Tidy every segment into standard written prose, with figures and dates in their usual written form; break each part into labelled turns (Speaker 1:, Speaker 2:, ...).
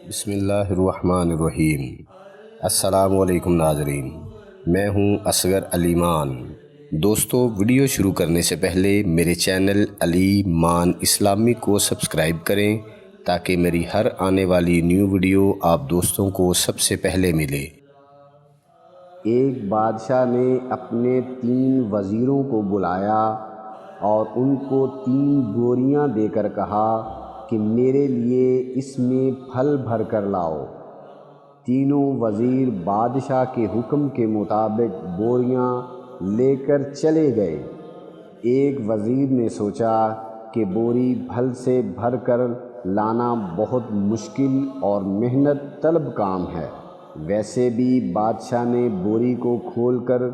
Speaker 1: بسم اللہ الرحمن الرحیم۔ السلام علیکم ناظرین، میں ہوں اصغر علی مان۔ دوستو، ویڈیو شروع کرنے سے پہلے میرے چینل علی مان اسلامی کو سبسکرائب کریں تاکہ میری ہر آنے والی نیو ویڈیو آپ دوستوں کو سب سے پہلے ملے۔ ایک بادشاہ نے اپنے 3 وزیروں کو بلایا اور ان کو 3 بوریاں دے کر کہا کہ میرے لیے اس میں پھل بھر کر لاؤ۔ تینوں وزیر بادشاہ کے حکم کے مطابق بوریاں لے کر چلے گئے۔ ایک وزیر نے سوچا کہ بوری پھل سے بھر کر لانا بہت مشکل اور محنت طلب کام ہے۔ ویسے بھی بادشاہ نے بوری کو کھول کر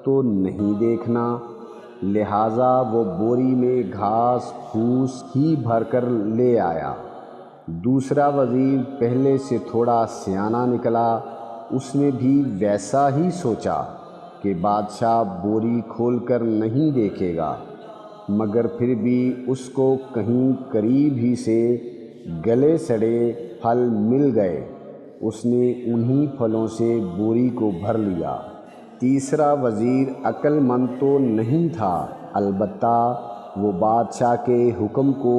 Speaker 1: تو نہیں دیکھنا، لہٰذا وہ بوری میں گھاس پھوس ہی بھر کر لے آیا۔ دوسرا وزیر پہلے سے تھوڑا سیانا نکلا، اس نے بھی ویسا ہی سوچا کہ بادشاہ بوری کھول کر نہیں دیکھے گا، مگر پھر بھی اس کو کہیں قریب ہی سے گلے سڑے پھل مل گئے۔ اس نے انہی پھلوں سے بوری کو بھر لیا۔ تیسرا وزیر عقل مند تو نہیں تھا، البتہ وہ بادشاہ کے حکم کو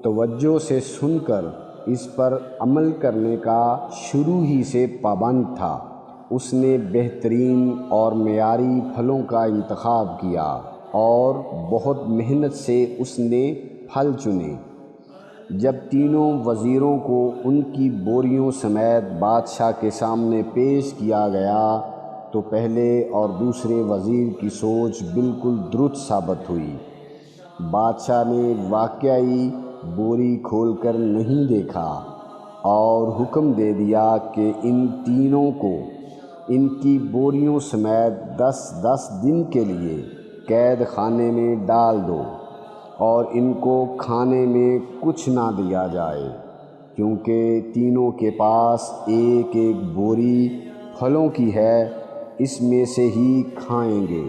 Speaker 1: توجہ سے سن کر اس پر عمل کرنے کا شروع ہی سے پابند تھا۔ اس نے بہترین اور معیاری پھلوں کا انتخاب کیا اور بہت محنت سے اس نے پھل چنے۔ جب تینوں وزیروں کو ان کی بوریوں سمیت بادشاہ کے سامنے پیش کیا گیا تو پہلے اور دوسرے وزیر کی سوچ بالکل درست ثابت ہوئی۔ بادشاہ نے واقعی بوری کھول کر نہیں دیکھا اور حکم دے دیا کہ ان تینوں کو ان کی بوریوں سمیت 10 دن کے لیے قید خانے میں ڈال دو اور ان کو کھانے میں کچھ نہ دیا جائے، کیونکہ تینوں کے پاس ایک ایک بوری پھلوں کی ہے، اس میں سے ہی کھائیں گے۔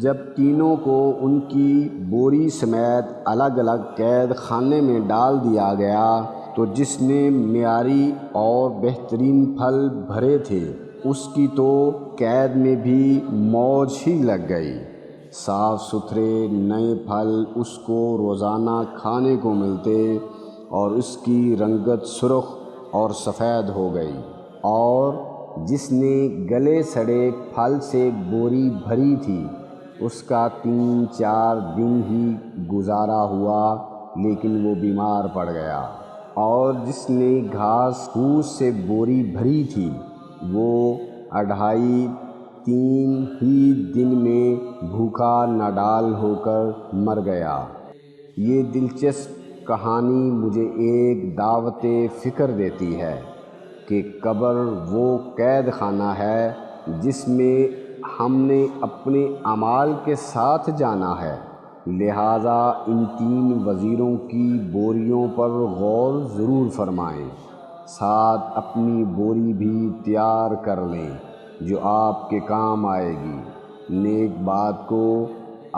Speaker 1: جب تینوں کو ان کی بوری سمیت الگ الگ قید خانے میں ڈال دیا گیا تو جس نے معیاری اور بہترین پھل بھرے تھے اس کی تو قید میں بھی موج ہی لگ گئی۔ صاف ستھرے نئے پھل اس کو روزانہ کھانے کو ملتے اور اس کی رنگت سرخ اور سفید ہو گئی، اور جس نے گلے سڑے پھل سے بوری بھری تھی اس کا 3-4 دن ہی گزارا ہوا، لیکن وہ بیمار پڑ گیا، اور جس نے گھاس پھوس سے بوری بھری تھی وہ 2.5-3 ہی دن میں بھوکا نڈال ہو کر مر گیا۔ یہ دلچسپ کہانی مجھے ایک دعوت فکر دیتی ہے کہ قبر وہ قید خانہ ہے جس میں ہم نے اپنے اعمال کے ساتھ جانا ہے، لہٰذا ان 3 وزیروں کی بوریوں پر غور ضرور فرمائیں، ساتھ اپنی بوری بھی تیار کر لیں جو آپ کے کام آئے گی۔ نیک بات کو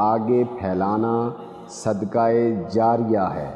Speaker 1: آگے پھیلانا صدقہ جاریہ ہے۔